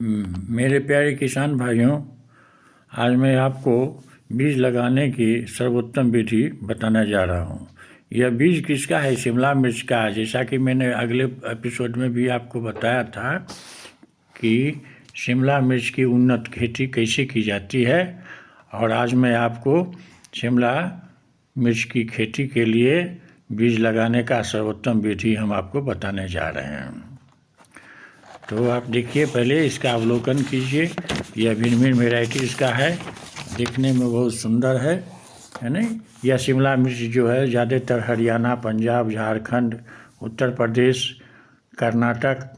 मेरे प्यारे किसान भाइयों, आज मैं आपको बीज लगाने की सर्वोत्तम विधि बताने जा रहा हूँ। यह बीज किसका है? शिमला मिर्च का है। जैसा कि मैंने अगले एपिसोड में भी आपको बताया था कि शिमला मिर्च की उन्नत खेती कैसे की जाती है, और आज मैं आपको शिमला मिर्च की खेती के लिए बीज लगाने का सर्वोत्तम विधि हम आपको बताने जा रहे हैं। तो आप देखिए, पहले इसका अवलोकन कीजिए। यह भिन्न भिन्न वेराइटीज़ का है, देखने में बहुत सुंदर है नहीं। यह शिमला मिर्च जो है ज़्यादातर हरियाणा, पंजाब, झारखंड, उत्तर प्रदेश, कर्नाटक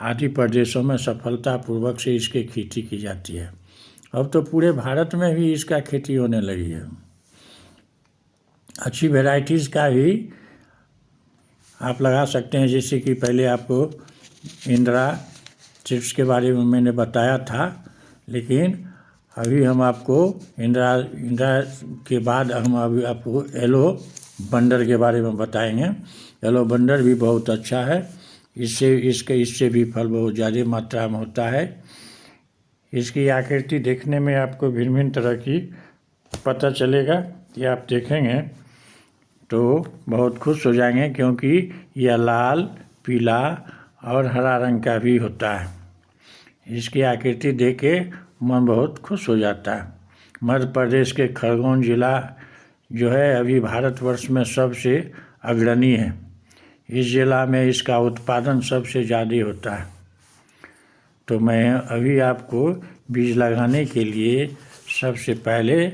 आदि प्रदेशों में सफलतापूर्वक से इसकी खेती की जाती है। अब तो पूरे भारत में भी इसका खेती होने लगी है। अच्छी वेराइटीज़ का भी आप लगा सकते हैं। जैसे कि पहले आपको इंदिरा चिप्स के बारे में मैंने बताया था, लेकिन अभी हम आपको इंदिरा के बाद हम अभी आपको येलो बंडर के बारे में बताएंगे। येलो बंडर भी बहुत अच्छा है। इससे भी फल बहुत ज़्यादा मात्रा में होता है। इसकी आकृति देखने में आपको भिन्न भिन्न तरह की पता चलेगा कि आप देखेंगे तो बहुत खुश हो जाएंगे, क्योंकि यह लाल, पीला और हरा रंग का भी होता है। इसकी आकृति देख के मन बहुत खुश हो जाता है। मध्य प्रदेश के खरगोन जिला जो है अभी भारतवर्ष में सबसे अग्रणी है। इस जिला में इसका उत्पादन सबसे ज़्यादा होता है। तो मैं अभी आपको बीज लगाने के लिए सबसे पहले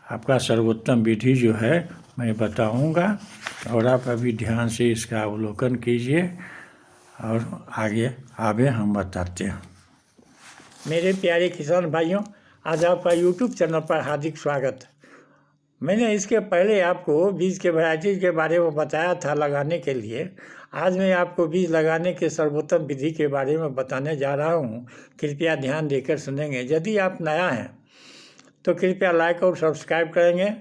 आपका सर्वोत्तम विधि जो है मैं बताऊंगा, और आप अभी ध्यान से इसका अवलोकन कीजिए और आगे हम बताते हैं। मेरे प्यारे किसान भाइयों, आज आपका YouTube चैनल पर हार्दिक स्वागत। मैंने इसके पहले आपको बीज के वैरायटी के बारे में बताया था लगाने के लिए। आज मैं आपको बीज लगाने के सर्वोत्तम विधि के बारे में बताने जा रहा हूँ। कृपया ध्यान देकर सुनेंगे। यदि आप नया हैं तो कृपया लाइक और सब्सक्राइब करेंगे,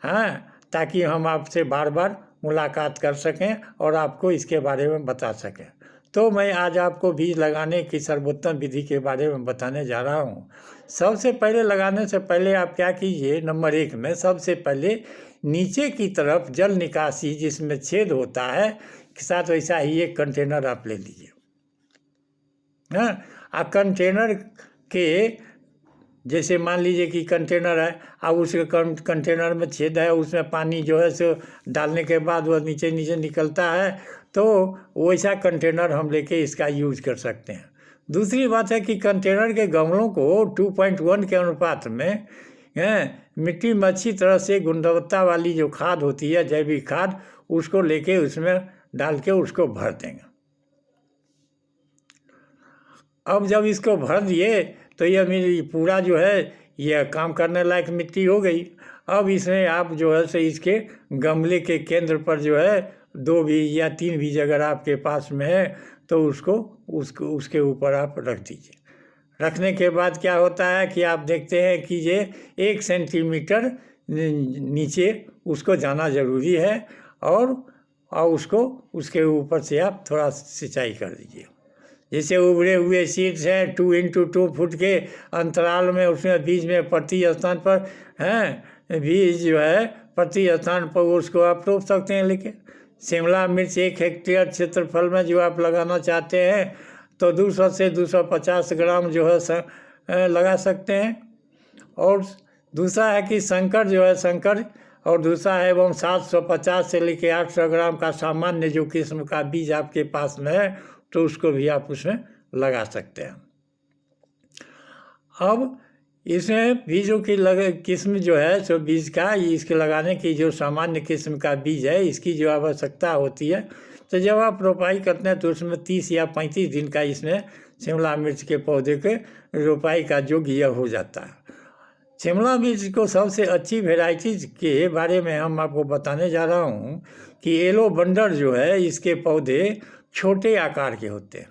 हाँ, ताकि हम आपसे बार बार मुलाकात कर सकें और आपको इसके बारे में बता सकें। तो मैं आज आपको बीज लगाने की सर्वोत्तम विधि के बारे में बताने जा रहा हूँ। सबसे पहले लगाने से पहले आप क्या कीजिए, नंबर 1 में सबसे पहले नीचे की तरफ जल निकासी जिसमें छेद होता है के साथ वैसा ही एक कंटेनर आप ले लीजिए। हाँ, कंटेनर के जैसे मान लीजिए कि कंटेनर है, अब उसके कंटेनर में छेद है, उसमें पानी जो है सो डालने के बाद वह नीचे नीचे निकलता है, तो वैसा कंटेनर हम लेके इसका यूज कर सकते हैं। दूसरी बात है कि कंटेनर के गमलों को 2.1 के अनुपात में मिट्टी में अच्छी तरह से गुणवत्ता वाली जो खाद होती है, जैविक खाद, उसको लेके उसमें डाल के उसको भर देंगे। अब जब इसको भर दिए तो यह मेरी पूरा जो है यह काम करने लायक मिट्टी हो गई। अब इसमें आप जो है से इसके गमले के केंद्र पर जो है 2 बीज या 3 बीज अगर आपके पास में है तो उसके ऊपर आप रख दीजिए। रखने के बाद क्या होता है कि आप देखते हैं कि ये 1 सेंटीमीटर नीचे उसको जाना ज़रूरी है, और उसको उसके ऊपर से आप थोड़ा सिंचाई कर दीजिए। जैसे उभरे हुए सीड्स हैं 2x2 फुट के अंतराल में, उसमें बीज में प्रति स्थान पर बीज जो है प्रति स्थान पर उसको आप रोप सकते हैं। लेकिन शिमला मिर्च 1 हेक्टेयर क्षेत्रफल में जो आप लगाना चाहते हैं तो 200 से 250 ग्राम जो है लगा सकते हैं। और दूसरा है कि संकर और दूसरा है एवं 750 से लेकर 800 ग्राम का सामान्य जो किस्म का बीज आपके पास में है तो उसको भी आप उसमें लगा सकते हैं। अब इसमें बीजों की किस्म जो है सो बीज का, इसके लगाने की जो सामान्य किस्म का बीज है, इसकी जो आवश्यकता होती है, तो जब आप रोपाई करते हैं तो उसमें 30 या 35 दिन का इसमें शिमला मिर्च के पौधे के रोपाई का योग्य हो जाता है। शिमला मिर्च को सबसे अच्छी वेराइटीज़ के बारे में हम आपको बताने जा रहा हूँ कि येलो बंडर जो है इसके पौधे छोटे आकार के होते हैं,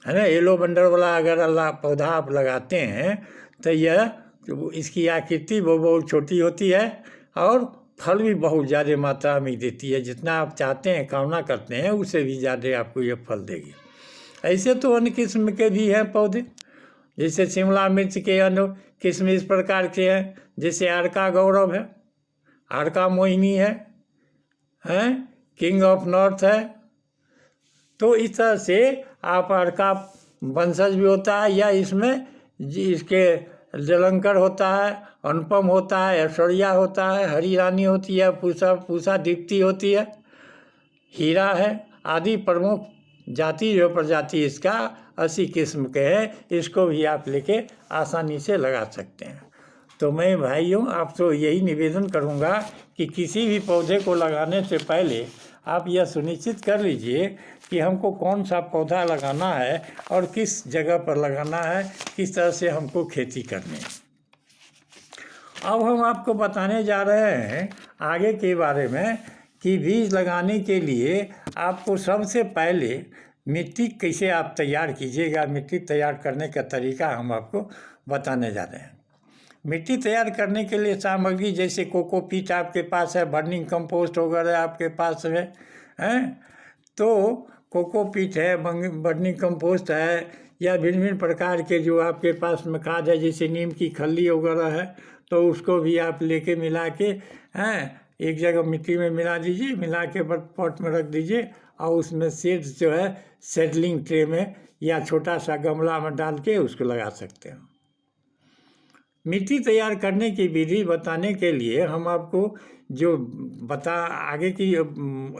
है ना। येलो बंडर वाला अगर पौधा आप लगाते हैं तो इसकी आकृति वो बहुत छोटी होती है और फल भी बहुत ज़्यादा मात्रा में देती है। जितना आप चाहते हैं, कामना करते हैं, उससे भी ज़्यादा आपको ये फल देगी। ऐसे तो अन्य किस्म के भी हैं पौधे, जैसे शिमला मिर्च के अन्य किस्म इस प्रकार के हैं, जैसे आरका गौरव है, आरका मोहिनी हैं, किंग ऑफ नॉर्थ है। तो इस तरह से आप आरका वंशज भी होता है, या इसमें इसके जलंकर होता है, अनुपम होता है, ऐश्वर्या होता है, हरी रानी होती है, पूषा दीप्ति होती है, हीरा है, आदि प्रमुख जाति जो प्रजाति इसका 80 किस्म के हैं। इसको भी आप लेके आसानी से लगा सकते हैं। तो मैं भाइयों आपसे यही निवेदन करूंगा कि किसी भी पौधे को लगाने से पहले आप यह सुनिश्चित कर लीजिए कि हमको कौन सा पौधा लगाना है और किस जगह पर लगाना है, किस तरह से हमको खेती करनी है। अब हम आपको बताने जा रहे हैं आगे के बारे में कि बीज लगाने के लिए आपको सबसे पहले मिट्टी कैसे आप तैयार कीजिएगा। मिट्टी तैयार करने का तरीका हम आपको बताने जा रहे हैं। मिट्टी तैयार करने के लिए सामग्री जैसे कोकोपीट आपके पास है, बर्निंग कंपोस्ट वगैरह आपके पास है, तो कोकोपीट है, बर्निंग कंपोस्ट है, या भिन्न भिन्न प्रकार के जो आपके पास में खाद है, जैसे नीम की खल्ली वगैरह है, तो उसको भी आप लेके मिला के एक जगह मिट्टी में मिला दीजिए, मिला के पॉट में रख दीजिए, और उसमें सीड्स जो है सेडलिंग ट्रे में या छोटा सा गमला में डाल के उसको लगा सकते हैं। मिट्टी तैयार करने की विधि बताने के लिए हम आपको जो आगे की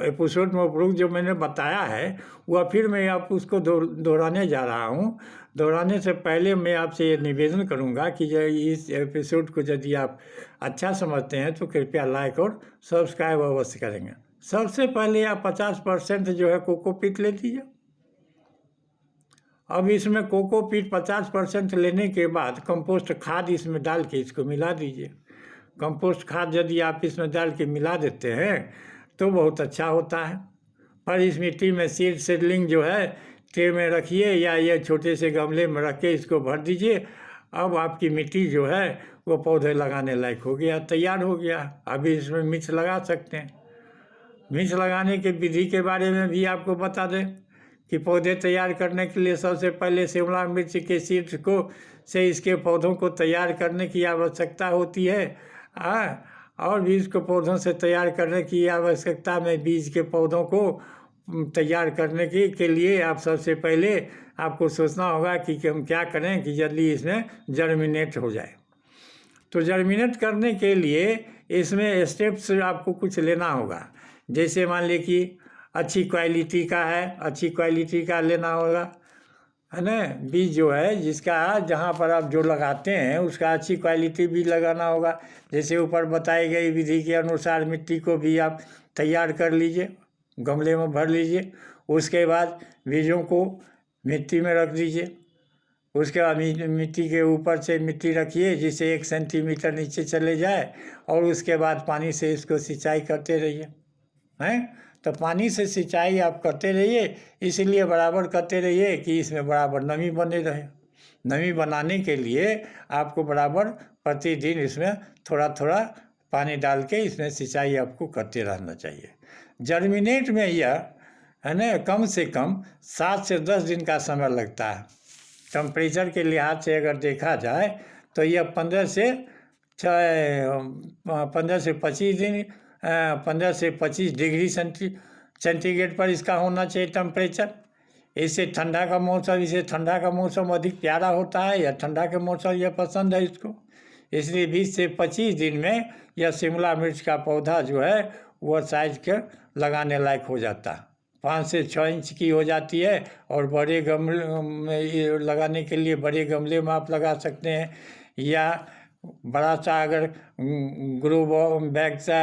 एपिसोड में उपरोक्त जो मैंने बताया है वह फिर मैं आप उसको दोहराने जा रहा हूँ। दोहराने से पहले मैं आपसे ये निवेदन करूँगा कि जो इस एपिसोड को यदि आप अच्छा समझते हैं तो कृपया लाइक और सब्सक्राइब अवश्य करेंगे। सबसे पहले आप 50% जो है कोकोपीट ले लीजिए। अब इसमें कोकोपीट 50% लेने के बाद कंपोस्ट खाद इसमें डाल के इसको मिला दीजिए। कंपोस्ट खाद यदि आप इसमें डाल के मिला देते हैं तो बहुत अच्छा होता है। पर इस मिट्टी में सीड सेडलिंग जो है ट्रे में रखिए या ये छोटे से गमले में रख के इसको भर दीजिए। अब आपकी मिट्टी जो है वो पौधे लगाने लायक हो गया, तैयार हो गया। अभी इसमें मिर्च लगा सकते हैं। मिर्च लगाने के विधि के बारे में भी आपको बता दें कि पौधे तैयार करने के लिए सबसे पहले शिमला मिर्च के सीड्स को से इसके पौधों को तैयार करने की आवश्यकता होती है। और बीज को पौधों से तैयार करने की आवश्यकता में बीज के पौधों को तैयार करने के लिए आप सबसे पहले आपको सोचना होगा कि हम क्या करें कि जल्दी इसमें जर्मिनेट हो जाए। तो जर्मिनेट करने के लिए इसमें स्टेप्स आपको कुछ लेना होगा। जैसे मान लीजिए कि अच्छी क्वालिटी का है, अच्छी क्वालिटी का लेना होगा, है ना। बीज जो है जिसका जहाँ पर आप जो लगाते हैं उसका अच्छी क्वालिटी बीज लगाना होगा। जैसे ऊपर बताई गई विधि के अनुसार मिट्टी को भी आप तैयार कर लीजिए, गमले में भर लीजिए। उसके बाद बीजों को मिट्टी में रख दीजिए। उसके बाद मिट्टी के ऊपर से मिट्टी रखिए जिससे 1 सेंटीमीटर नीचे चले जाए, और उसके बाद पानी से इसको सिंचाई करते रहिए, हैं। तो पानी से सिंचाई आप करते रहिए, इसलिए बराबर करते रहिए कि इसमें बराबर नमी बने रहे। नमी बनाने के लिए आपको बराबर प्रतिदिन इसमें थोड़ा थोड़ा पानी डाल के इसमें सिंचाई आपको करते रहना चाहिए। जर्मिनेट में यह है ना कम से कम 7 से 10 दिन का समय लगता है। टेम्परेचर के लिहाज से अगर देखा जाए तो यह 15 से 25 दिन 15 से 25 डिग्री सेंटीग्रेड पर इसका होना चाहिए टेम्परेचर। इसे ठंडा का मौसम अधिक प्यारा होता है, या ठंडा के मौसम यह पसंद है इसको। इसलिए 20 से 25 दिन में यह शिमला मिर्च का पौधा जो है वह साइज के लगाने लायक हो जाता है। 5 से 6 इंच की हो जाती है। और बड़े गमले में लगाने के लिए बड़े गमले में आप लगा सकते हैं, या बड़ा सा अगर ग्रो बैग सा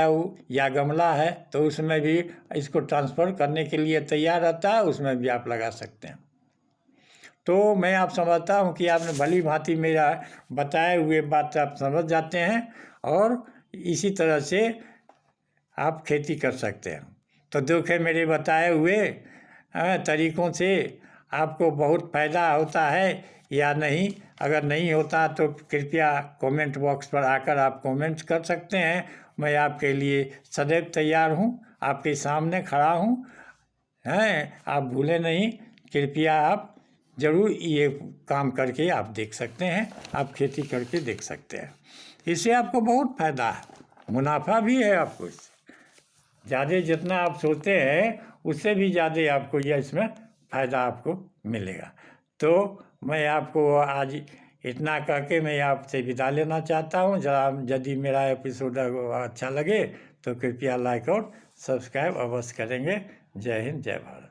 या गमला है तो उसमें भी इसको ट्रांसफ़र करने के लिए तैयार रहता है, उसमें भी आप लगा सकते हैं। तो मैं आप समझता हूँ कि आपने भली भांति मेरा बताए हुए बात आप समझ जाते हैं, और इसी तरह से आप खेती कर सकते हैं। तो देखें मेरे बताए हुए तरीक़ों से आपको बहुत फ़ायदा होता है या नहीं। अगर नहीं होता तो कृपया कमेंट बॉक्स पर आकर आप कमेंट कर सकते हैं। मैं आपके लिए सदैव तैयार हूँ, आपके सामने खड़ा हूँ, हैं। आप भूले नहीं कृपया आप ज़रूर ये काम करके आप देख सकते हैं, आप खेती करके देख सकते हैं। इससे आपको बहुत फ़ायदा है, मुनाफा भी है आपको इससे। ज़्यादा जितना आप सोचते हैं उससे भी ज़्यादा आपको यह इसमें फ़ायदा आपको मिलेगा। तो मैं आपको आज इतना कह के मैं आपसे विदा लेना चाहता हूँ। जरा यदि मेरा एपिसोड अच्छा लगे तो कृपया लाइक और सब्सक्राइब अवश्य करेंगे। जय हिंद, जय भारत।